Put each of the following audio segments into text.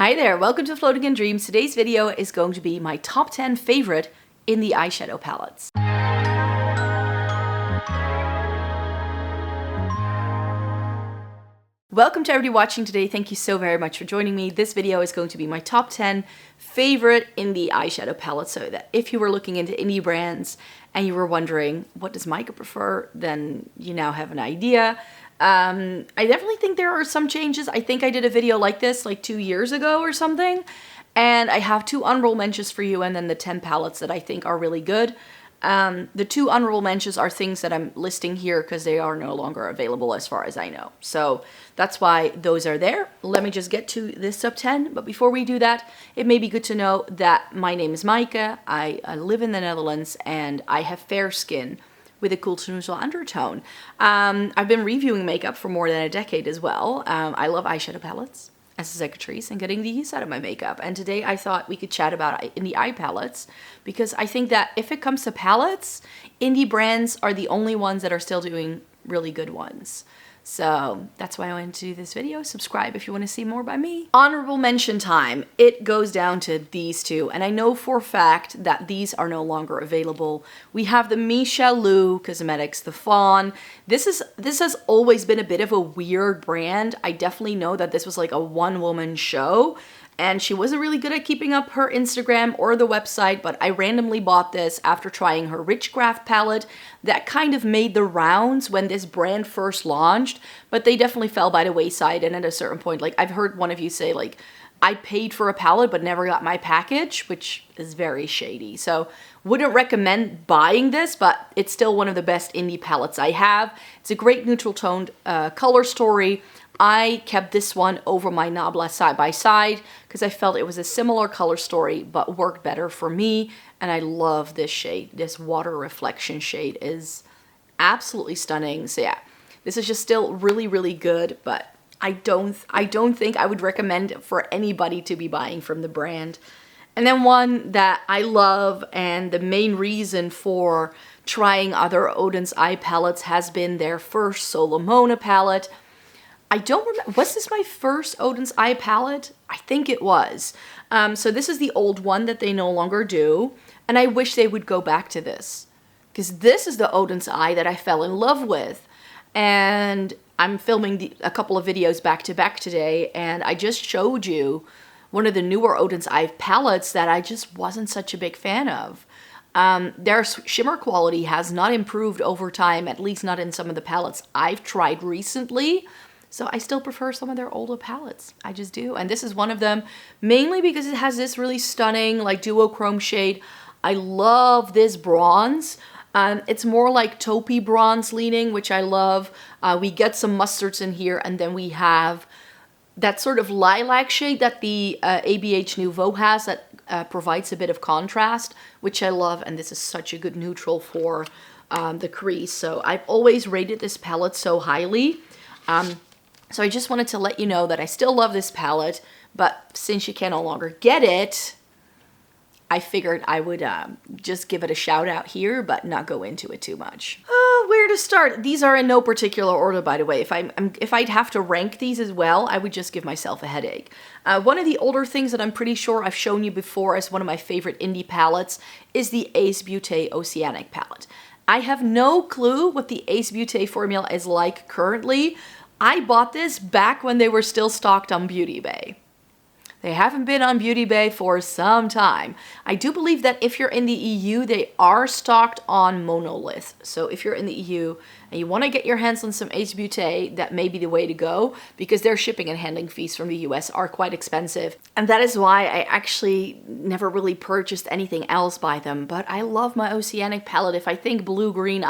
Hi there, welcome to Floating in Dreams. Today's video is going to be my top 10 favorite in the eyeshadow palettes. Welcome to everybody watching today. Thank you so very much for joining me. This video is going to be my top 10 favorite in the eyeshadow palette, so that if you were looking into indie brands and you were wondering what does Micah prefer, then you now have an idea. I definitely think there are some changes. I think I did a video like this like 2 years ago or something, and I have 2 honorable mentions for you and then the 10 palettes that I think are really good. The 2 honorable mentions are things that I'm listing here because they are no longer available as far as I know. So that's why those are there. Let me just get to this top 10. But before we do that, it may be good to know that my name is Micah. I live in the Netherlands and I have fair skin with a cool neutral undertone. I've been reviewing makeup for more than a decade as well. I love eyeshadow palettes as a secretaries and getting the use out of my makeup. And today I thought we could chat about indie eye palettes because I think that if it comes to palettes, indie brands are the only ones that are still doing really good ones. So that's why I wanted to do this video. Subscribe if you want to see more by me. Honorable mention time. It goes down to these 2. And I know for a fact that these are no longer available. We have the Meesha Lou The Fawn. This has always been a bit of a weird brand. I definitely know that this was like a one-woman show. And she wasn't really good at keeping up her Instagram or the website, but I randomly bought this after trying her Richcraft palette. That kind of made the rounds when this brand first launched, but they definitely fell by the wayside. And at a certain point, like I've heard one of you say, like, I paid for a palette but never got my package, which is very shady. So wouldn't recommend buying this, but it's still one of the best indie palettes I have. It's a great neutral toned color story. I kept this one over my Nabla side by side because I felt it was a similar color story but worked better for me, and I love this shade. This water reflection shade is absolutely stunning. So yeah, this is just still really, really good, but I don't think I would recommend it for anybody to be buying from the brand. And then one that I love, and the main reason for trying other Oden's eye palettes has been their first Solmane palette. I don't remember, was this my first Oden's eye palette? I think it was. So this is the old one that they no longer do, and I wish they would go back to this, because this is the Oden's eye that I fell in love with. And I'm filming a couple of videos back to back today, and I just showed you one of the newer Oden's eye palettes that I just wasn't such a big fan of. Their shimmer quality has not improved over time, at least not in some of the palettes I've tried recently. So I still prefer some of their older palettes. I just do. And this is one of them, mainly because it has this really stunning like duochrome shade. I love this bronze. It's more like taupey bronze leaning, which I love. We get some mustards in here, and then we have that sort of lilac shade that the ABH Nouveau has that provides a bit of contrast, which I love. And this is such a good neutral for the crease. So I've always rated this palette so highly. So I just wanted to let you know that I still love this palette, but since you can no longer get it, I figured I would just give it a shout out here, but not go into it too much. Where to start? These are in no particular order, by the way. If I'd have to rank these as well, I would just give myself a headache. One of the older things that I'm pretty sure I've shown you before as one of my favorite indie palettes is the Ace Beauté Oceanic palette. I have no clue what the Ace Beauté formula is like currently. I bought this back when they were still stocked on Beauty Bay. They haven't been on Beauty Bay for some time. I do believe that if you're in the EU, they are stocked on Monolith. So if you're in the EU and you want to get your hands on some Ace Beauté, that may be the way to go, because their shipping and handling fees from the US are quite expensive. And that is why I actually never really purchased anything else by them. But I love my Oceanic palette. If I think blue-green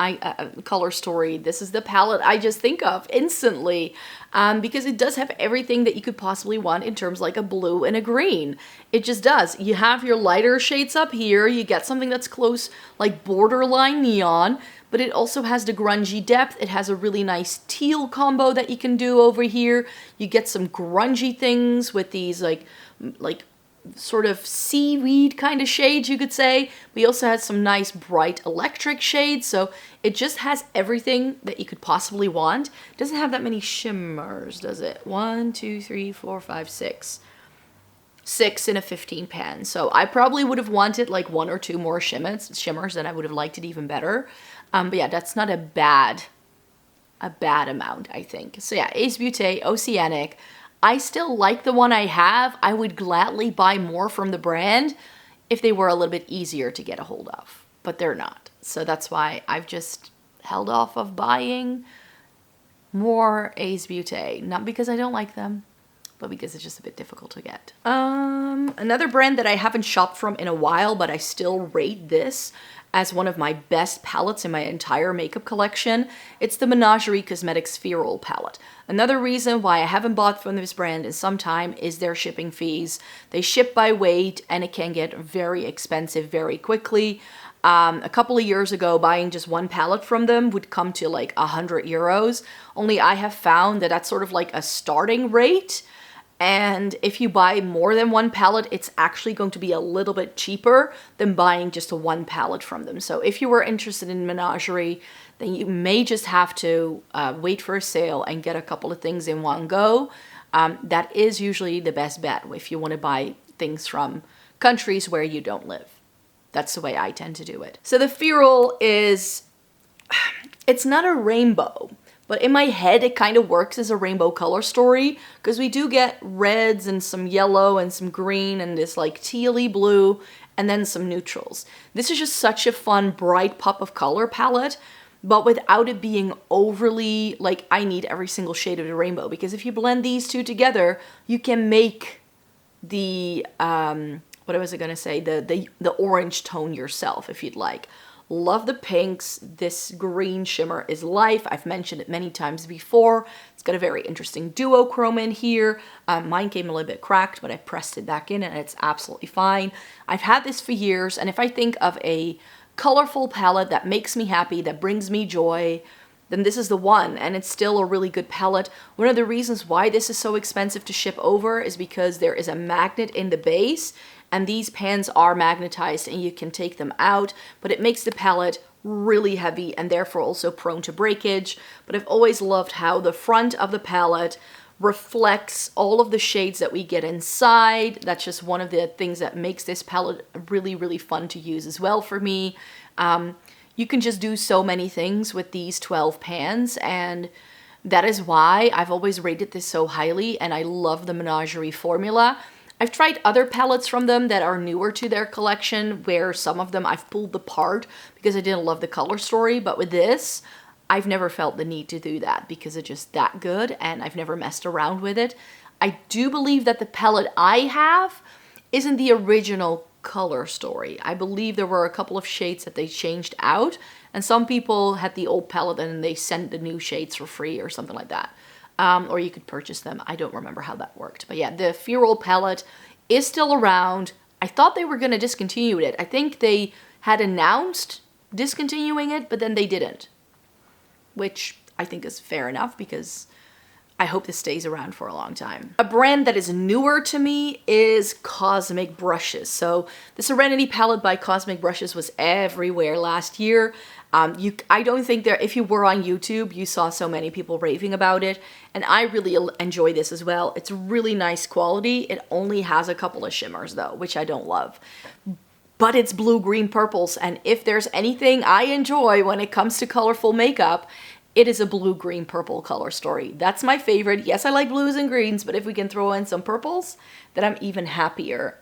color story, this is the palette I just think of instantly. Because it does have everything that you could possibly want in terms like a blue and a green. It just does. You have your lighter shades up here. You get something that's close, like borderline neon, but it also has the grungy depth. It has a really nice teal combo that you can do over here. You get some grungy things with these like sort of seaweed kind of shades, you could say. We also had some nice bright electric shades, so it just has everything that you could possibly want. It doesn't have that many shimmers, does it? 1, 2, 3, 4, 5, 6. 6 in a 15 pan. So I probably would have wanted like 1 or 2 more shimmers, and I would have liked it even better. But yeah, that's not a bad amount, I think. So yeah, Ace Beauté Oceanic. I still like the one I have. I would gladly buy more from the brand if they were a little bit easier to get a hold of, but they're not. So that's why I've just held off of buying more Ace Beauté. Not because I don't like them, but because it's just a bit difficult to get. Another brand that I haven't shopped from in a while, but I still rate this as one of my best palettes in my entire makeup collection. It's the Menagerie Cosmetics Feral palette. Another reason why I haven't bought from this brand in some time is their shipping fees. They ship by weight, and it can get very expensive very quickly. A couple of years ago, buying just one palette from them would come to like 100 euros. Only I have found that that's sort of like a starting rate. And if you buy more than one palette, it's actually going to be a little bit cheaper than buying just a one palette from them. So if you were interested in Menagerie, then you may just have to wait for a sale and get a couple of things in one go. That is usually the best bet if you want to buy things from countries where you don't live. That's the way I tend to do it. So the Feral is, it's not a rainbow. But in my head, it kind of works as a rainbow color story because we do get reds and some yellow and some green and this like tealy blue and then some neutrals. This is just such a fun, bright pop of color palette, but without it being overly like I need every single shade of the rainbow, because if you blend these two together, you can make the, what was I going to say? The orange tone yourself if you'd like. Love the pinks. This green shimmer is life. I've mentioned it many times before. It's got a very interesting duochrome in here. Mine came a little bit cracked, but I pressed it back in and it's absolutely fine. I've had this for years, and if I think of a colorful palette that makes me happy, that brings me joy, then this is the one, and it's still a really good palette. One of the reasons why this is so expensive to ship over is because there is a magnet in the base, and these pans are magnetized and you can take them out, but it makes the palette really heavy and therefore also prone to breakage. But I've always loved how the front of the palette reflects all of the shades that we get inside. That's just one of the things that makes this palette really, really fun to use as well for me. You can just do so many things with these 12 pans, and that is why I've always rated this so highly, and I love the Menagerie formula. I've tried other palettes from them that are newer to their collection, where some of them I've pulled apart because I didn't love the color story, but with this, I've never felt the need to do that because it's just that good, and I've never messed around with it. I do believe that the palette I have isn't the original color story. I believe there were a couple of shades that they changed out, and some people had the old palette and they sent the new shades for free or something like that. Or you could purchase them. I don't remember how that worked. But yeah, the Feral palette is still around. I thought they were going to discontinue it. I think they had announced discontinuing it, but then they didn't. Which I think is fair enough because I hope this stays around for a long time. A brand that is newer to me is Cosmic Brushes. So the Serenity palette by Cosmic Brushes was everywhere last year. I don't think that if you were on YouTube, you saw so many people raving about it. And I really enjoy this as well. It's really nice quality. It only has a couple of shimmers though, which I don't love. But it's blue, green, purples. And if there's anything I enjoy when it comes to colorful makeup, it is a blue, green, purple color story. That's my favorite. Yes, I like blues and greens, but if we can throw in some purples, then I'm even happier.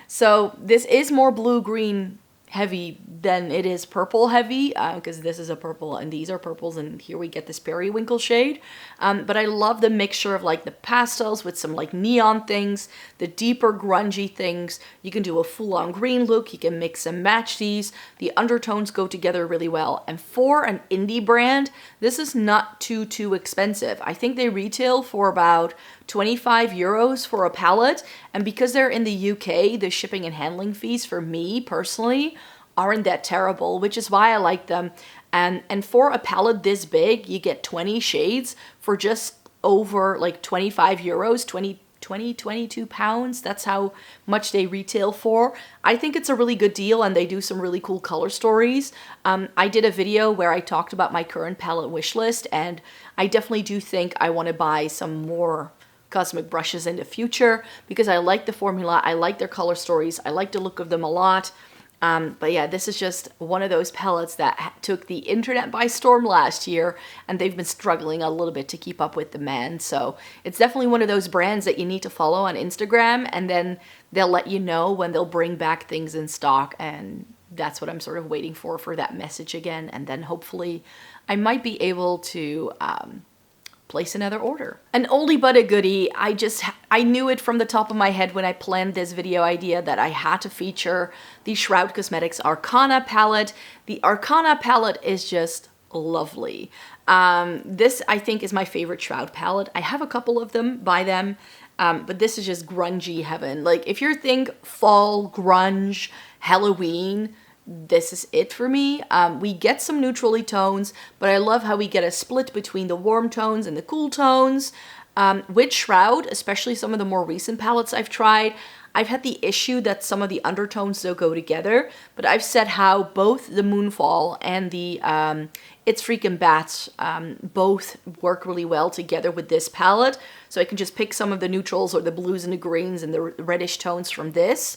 So this is more blue, green heavy than it is purple heavy, because this is a purple and these are purples, and here we get this periwinkle shade. But I love the mixture of like the pastels with some like neon things, the deeper grungy things. You can do a full-on green look, you can mix and match these. The undertones go together really well. And for an indie brand, this is not too expensive. I think they retail for about 25 euros for a palette, and because they're in the UK, the shipping and handling fees for me personally aren't that terrible, which is why I like them. And for a palette this big, you get 20 shades for just over like 25 euros, 22 pounds. That's how much they retail for. I think it's a really good deal, and they do some really cool color stories. I did a video where I talked about my current palette wish list, and I definitely do think I want to buy some more cosmic brushes in the future because I like the formula, I like their color stories, I like the look of them a lot. But yeah, this is just one of those palettes that took the internet by storm last year, and they've been struggling a little bit to keep up with demand. So it's definitely one of those brands that you need to follow on Instagram, and then they'll let you know when they'll bring back things in stock, and that's what I'm sort of waiting for that message again. And then hopefully I might be able to place another order. An oldie but a goodie. I knew it from the top of my head when I planned this video idea that I had to feature the Shroud Cosmetics Arcana palette. The Arcana palette is just lovely. This I think is my favorite Shroud palette. I have a couple of them by them, but this is just grungy heaven. Like if you think fall, grunge, Halloween, this is it for me. We get some neutrally tones, but I love how we get a split between the warm tones and the cool tones. With Shroud, especially some of the more recent palettes I've tried, I've had the issue that some of the undertones don't go together, but I've said how both the Moonfall and the It's Freakin' Bats both work really well together with this palette. So I can just pick some of the neutrals or the blues and the greens and the reddish tones from this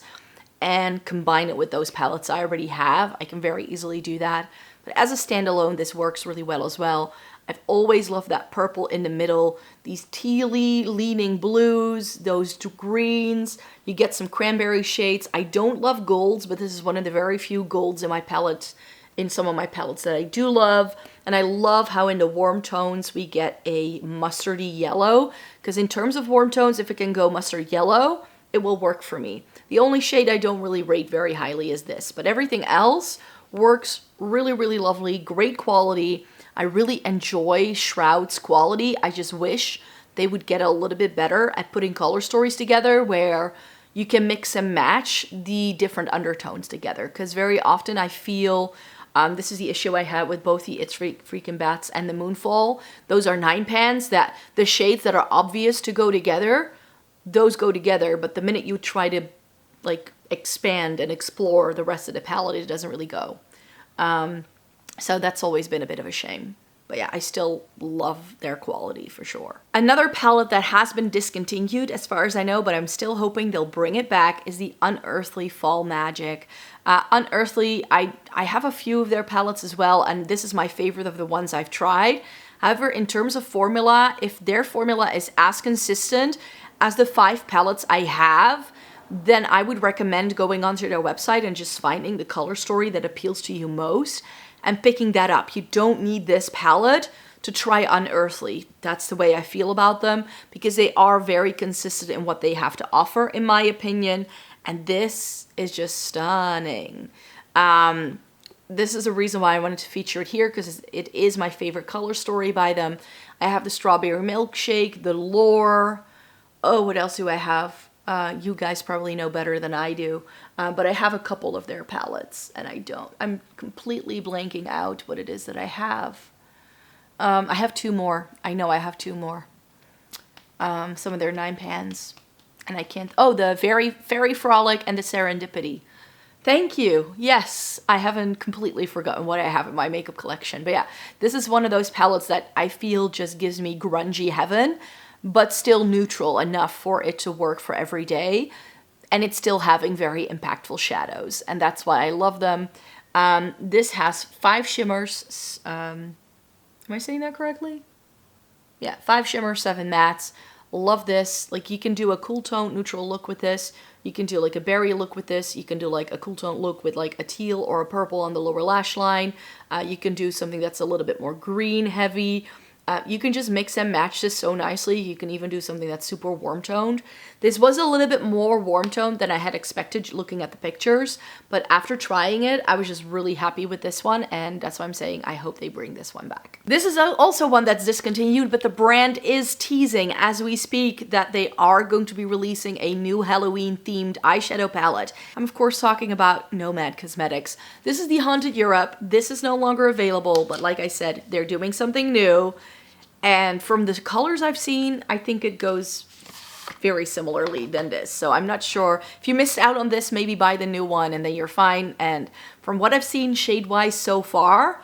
and combine it with those palettes I already have. I can very easily do that. But as a standalone, this works really well as well. I've always loved that purple in the middle, these tealy leaning blues, those greens. You get some cranberry shades. I don't love golds, but this is one of the very few golds in my palette, in some of my palettes that I do love. And I love how in the warm tones we get a mustardy yellow, because in terms of warm tones, if it can go mustard yellow, it will work for me. The only shade I don't really rate very highly is this, but everything else works really, really lovely, great quality. I really enjoy Shroud's quality. I just wish they would get a little bit better at putting color stories together where you can mix and match the different undertones together, because very often I feel this is the issue I had with both the It's Freakin' Bats and the Moonfall. Those are 9 pans that the shades that are obvious to go together, those go together, but the minute you try to like expand and explore the rest of the palette, it doesn't really go. So that's always been a bit of a shame. But yeah, I still love their quality for sure. Another palette that has been discontinued as far as I know, but I'm still hoping they'll bring it back, is the Unearthly Fall Magic. Unearthly, I have a few of their palettes as well, and this is my favorite of the ones I've tried. However, in terms of formula, if their formula is as consistent as the 5 palettes I have, then I would recommend going onto their website and just finding the color story that appeals to you most and picking that up. You don't need this palette to try Unearthly. That's the way I feel about them, because they are very consistent in what they have to offer, in my opinion, and this is just stunning. This is a reason why I wanted to feature it here, because it is my favorite color story by them. I have the Strawberry Milkshake, the Lore. Oh, what else do I have? You guys probably know better than I do, but I have a couple of their palettes, and I don't. I'm completely blanking out what it is that I have. I have 2 more. I know I have 2 more. Some of their 9 pans, and I can't. Oh, the Fairy Frolic and the Serendipity. Thank you. Yes, I haven't completely forgotten what I have in my makeup collection. But yeah, this is one of those palettes that I feel just gives me grungy heaven, but still neutral enough for it to work for every day. And it's still having very impactful shadows. And that's why I love them. This has 5 shimmers. Am I saying that correctly? Yeah, 5 shimmers, 7 mattes. Love this. Like, you can do a cool tone neutral look with this. You can do like a berry look with this. You can do like a cool tone look with like a teal or a purple on the lower lash line. You can do something that's a little bit more green heavy. You can just mix and match this so nicely. You can even do something that's super warm toned. This was a little bit more warm toned than I had expected looking at the pictures, but after trying it, I was just really happy with this one, and that's why I'm saying I hope they bring this one back. This is also one that's discontinued, but the brand is teasing as we speak that they are going to be releasing a new Halloween themed eyeshadow palette. I'm of course talking about Nomad Cosmetics. This is the Haunted Europe. This is no longer available, but like I said, they're doing something new. And from the colors I've seen, I think it goes very similarly than this. So I'm not sure. If you missed out on this, maybe buy the new one and then you're fine. And from what I've seen shade-wise so far,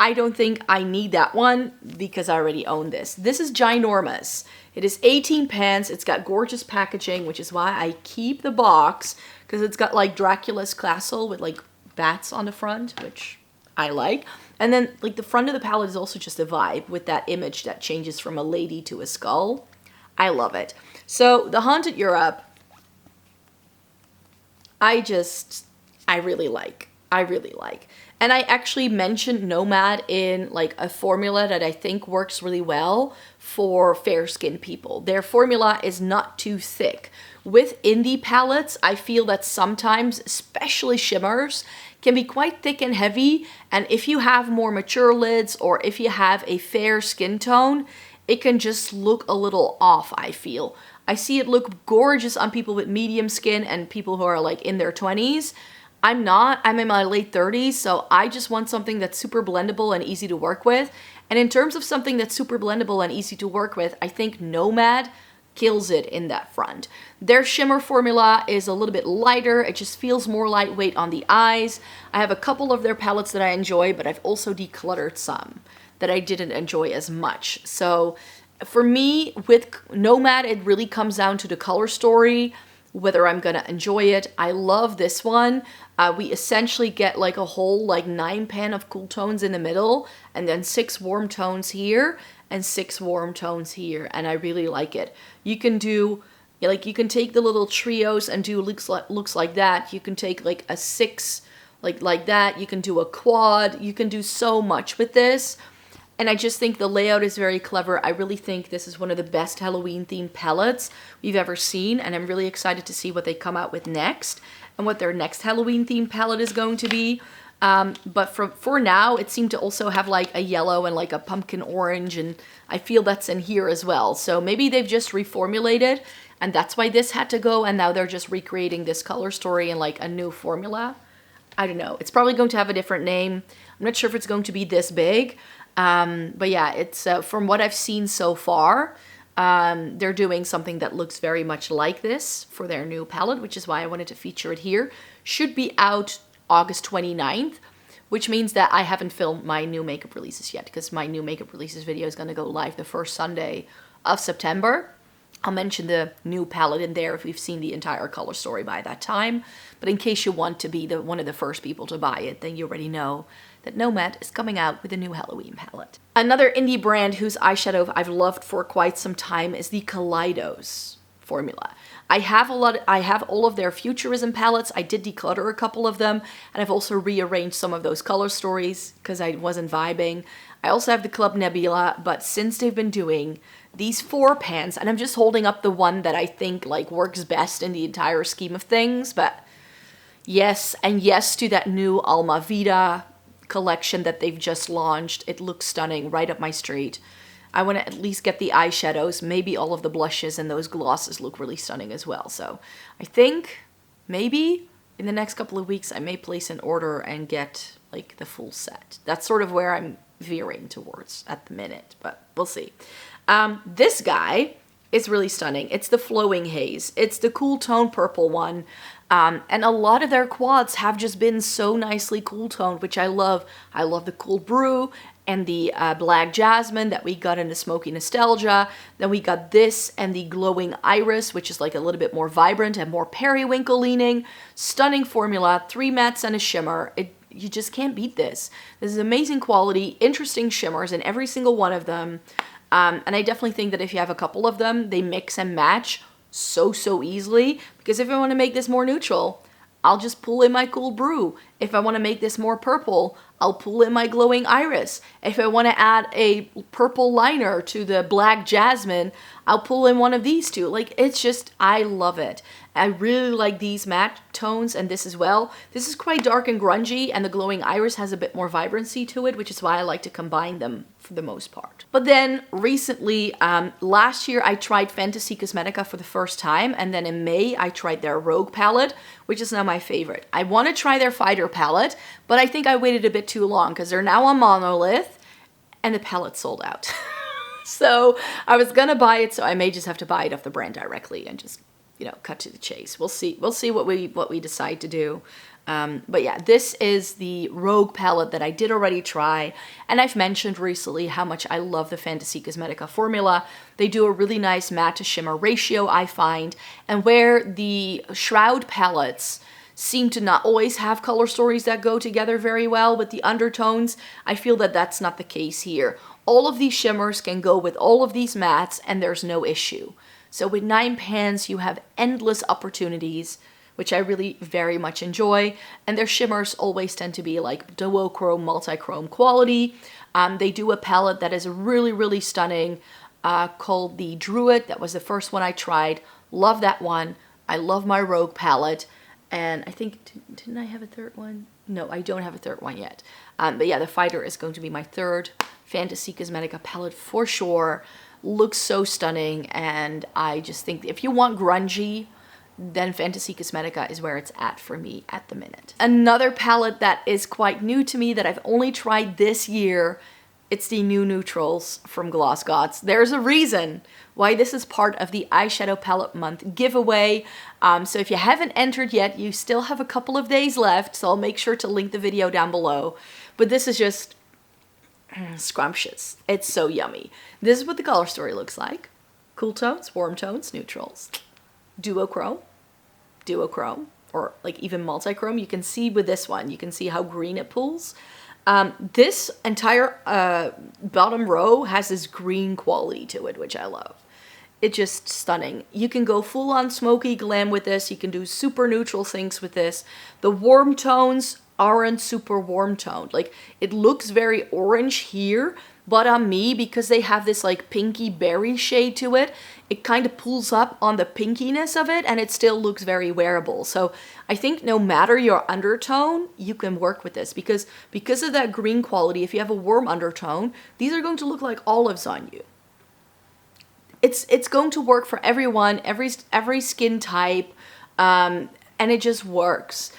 I don't think I need that one because I already own this. This is ginormous. It is 18 pence. It's got gorgeous packaging, which is why I keep the box, because it's got like Dracula's castle with like bats on the front, which I like. And then like the front of the palette is also just a vibe with that image that changes from a lady to a skull. I love it. So the Haunted Europe, I really like. And I actually mentioned Nomad in like a formula that I think works really well for fair-skinned people. Their formula is not too thick. With indie palettes, I feel that sometimes, especially shimmers, can be quite thick and heavy. And if you have more mature lids or if you have a fair skin tone, it can just look a little off, I feel. I see it look gorgeous on people with medium skin and people who are like in their 20s. I'm not. I'm in my late 30s, so I just want something that's super blendable and easy to work with. And in terms of something that's super blendable and easy to work with, I think Nomad kills it in that front. Their shimmer formula is a little bit lighter. It just feels more lightweight on the eyes. I have a couple of their palettes that I enjoy, but I've also decluttered some that I didn't enjoy as much. So for me, with Nomad, it really comes down to the color story, whether I'm gonna enjoy it. I love this one. We essentially get like a whole like 9 pan of cool tones in the middle, and then 6 warm tones here and 6 warm tones here, and I really like it. You can do, like, you can take the little trios and do looks like that. You can take like a 6 like that. You can do a quad. You can do so much with this. And I just think the layout is very clever. I really think this is one of the best Halloween themed palettes we've ever seen. And I'm really excited to see what they come out with next and what their next Halloween themed palette is going to be. But for now, it seemed to also have like a yellow and like a pumpkin orange. And I feel that's in here as well. So maybe they've just reformulated and that's why this had to go. And now they're just recreating this color story in like a new formula. I don't know. It's probably going to have a different name. I'm not sure if it's going to be this big. But yeah, it's from what I've seen so far, they're doing something that looks very much like this for their new palette, which is why I wanted to feature it here. Should be out August 29th, which means that I haven't filmed my new makeup releases yet, because my new makeup releases video is going to go live the first Sunday of September. I'll mention the new palette in there if we've seen the entire color story by that time. But in case you want to be one of the first people to buy it, then you already know that Nomad is coming out with a new Halloween palette. Another indie brand whose eyeshadow I've loved for quite some time is the Kaleidos formula. I have all of their Futurism palettes. I did declutter a couple of them, and I've also rearranged some of those color stories because I wasn't vibing. I also have the Club Nabla, but since they've been doing these 4 pans, and I'm just holding up the one that I think like works best in the entire scheme of things, but yes, and yes to that new Alma Vida collection that they've just launched. It looks stunning, right up my street. I want to at least get the eyeshadows. Maybe all of the blushes and those glosses look really stunning as well. So I think maybe in the next couple of weeks I may place an order and get like the full set. That's sort of where I'm veering towards at the minute, but we'll see. This guy is really stunning. It's the Flowing Haze. It's the cool tone purple one. And a lot of their quads have just been so nicely cool toned, which I love. I love the Cool Brew and the Black Jasmine that we got in the Smoky Nostalgia. Then we got this and the Glowing Iris, which is like a little bit more vibrant and more periwinkle leaning. Stunning formula, 3 mattes and a shimmer. You just can't beat this. This is amazing quality, interesting shimmers in every single one of them. And I definitely think that if you have a couple of them, they mix and match so easily, because if I want to make this more neutral, I'll just pull in my Cool Brew. If I want to make this more purple, I'll pull in my Glowing Iris. If I want to add a purple liner to the Black Jasmine, I'll pull in one of these two. Like, it's just, I love it. I really like these matte tones and this as well. This is quite dark and grungy, and the Glowing Iris has a bit more vibrancy to it, which is why I like to combine them for the most part. But then recently, last year I tried Fantasy Cosmetica for the first time, and then in May I tried their Rogue palette, which is now my favorite. I want to try their Fighter palette, but I think I waited a bit too long because they're now on Monolith and the palette sold out. So I was gonna buy it, so I may just have to buy it off the brand directly and just you know, cut to the chase. We'll see what we decide to do. But yeah, this is the Rogue palette that I did already try, and I've mentioned recently how much I love the Fantasy Cosmetica formula. They do a really nice matte to shimmer ratio, I find, and where the Shroud palettes seem to not always have color stories that go together very well with the undertones, I feel that that's not the case here. All of these shimmers can go with all of these mattes, and there's no issue. So with 9 pans, you have endless opportunities, which I really very much enjoy. And their shimmers always tend to be like duochrome, multi-chrome quality. They do a palette that is really, really stunning called the Druid. That was the first one I tried. Love that one. I love my Rogue palette. And I think, didn't I have a third one? No, I don't have a third one yet. But yeah, the Fighter is going to be my third Fantasy Cosmetica palette for sure. Looks so stunning, and I just think if you want grungy, then Fantasy Cosmetica is where it's at for me at the minute. Another palette that is quite new to me that I've only tried this year, it's the new neutrals from Gloss Gods. There's a reason why this is part of the Eyeshadow Palette Month giveaway. So if you haven't entered yet, you still have a couple of days left, so I'll make sure to link the video down below. But this is just scrumptious. It's so yummy. This is what the color story looks like. Cool tones, warm tones, neutrals. Duochrome, or like even multi-chrome. You can see with this one, you can see how green it pulls. This entire bottom row has this green quality to it, which I love. It's just stunning. You can go full on smoky glam with this. You can do super neutral things with this. The warm tones aren't super warm toned. Like, it looks very orange here, but on me, because they have this like pinky berry shade to it, it kind of pulls up on the pinkiness of it, and it still looks very wearable. So I think no matter your undertone, you can work with this because of that green quality. If you have a warm undertone, these are going to look like olives on you. It's going to work for everyone, every skin type, and it just works.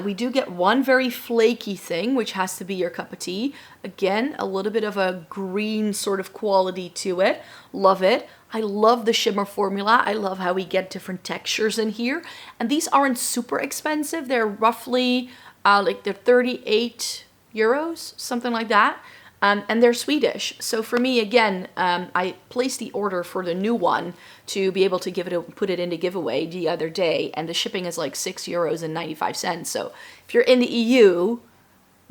We do get one very flaky thing, which has to be your cup of tea. Again, a little bit of a green sort of quality to it. Love it. I love the shimmer formula. I love how we get different textures in here. And these aren't super expensive. They're roughly they're 38 euros, something like that. And they're Swedish. So for me, again, I placed the order for the new one to be able to put it into giveaway the other day, and the shipping is like €6.95. So if you're in the EU,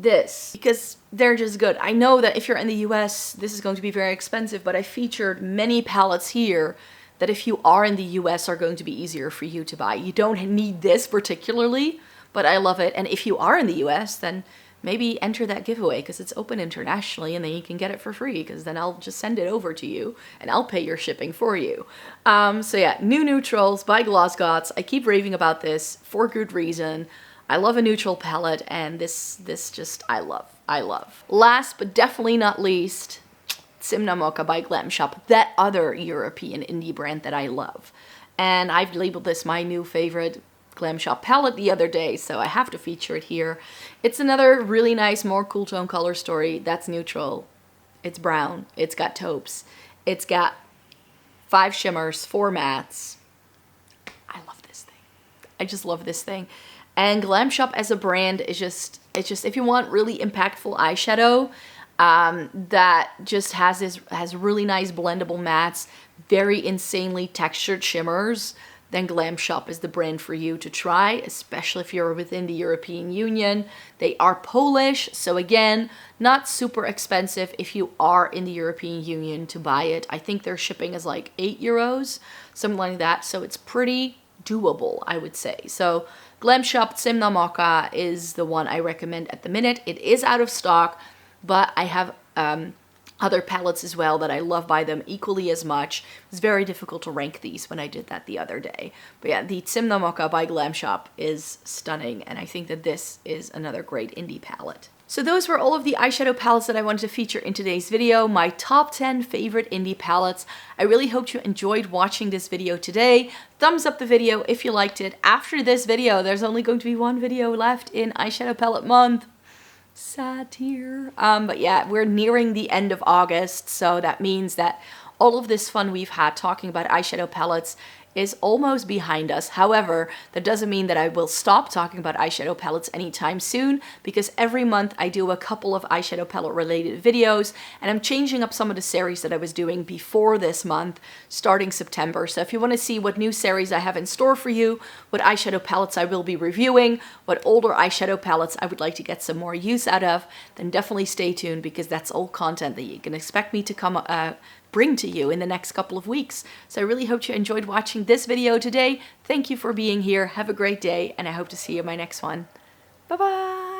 because they're just good. I know that if you're in the US, this is going to be very expensive, but I featured many palettes here that if you are in the US are going to be easier for you to buy. You don't need this particularly, but I love it. And if you are in the US, then maybe enter that giveaway because it's open internationally, and then you can get it for free because then I'll just send it over to you and I'll pay your shipping for you. So yeah, new neutrals by Gloss Gods. I keep raving about this for good reason. I love a neutral palette, and this just I love. Last but definitely not least, Simna Mocha by Glam Shop, that other European indie brand that I love. And I've labeled this my new favorite Glam Shop palette the other day, so I have to feature it here. It's another really nice, more cool tone color story that's neutral. It's brown, it's got taupes, it's got 5 shimmers, 4 mattes. I love this thing. I just love this thing. And Glam Shop as a brand is just, if you want really impactful eyeshadow, that just has really nice blendable mattes, very insanely textured shimmers, then Glam Shop is the brand for you to try, especially if you're within the European Union. They are Polish, so again, not super expensive if you are in the European Union to buy it. I think their shipping is like €8, something like that, so it's pretty doable, I would say. So Glam Shop Simna Mocha is the one I recommend at the minute. It is out of stock, but I have other palettes as well that I love by them equally as much. It's very difficult to rank these when I did that the other day. But yeah, the Simna Mocha by Glam Shop is stunning, and I think that this is another great indie palette. So those were all of the eyeshadow palettes that I wanted to feature in today's video, my top 10 favorite indie palettes. I really hope you enjoyed watching this video today. Thumbs up the video if you liked it. After this video, there's only going to be one video left in Eyeshadow Palette Month. Sad tear. But yeah, we're nearing the end of August, so that means that all of this fun we've had talking about eyeshadow palettes is almost behind us. However, that doesn't mean that I will stop talking about eyeshadow palettes anytime soon, because every month I do a couple of eyeshadow palette related videos, and I'm changing up some of the series that I was doing before this month, starting September. So if you want to see what new series I have in store for you, what eyeshadow palettes I will be reviewing, what older eyeshadow palettes I would like to get some more use out of, then definitely stay tuned, because that's all content that you can expect me to bring to you in the next couple of weeks. So I really hope you enjoyed watching this video today. Thank you for being here. Have a great day, and I hope to see you in my next one. Bye bye.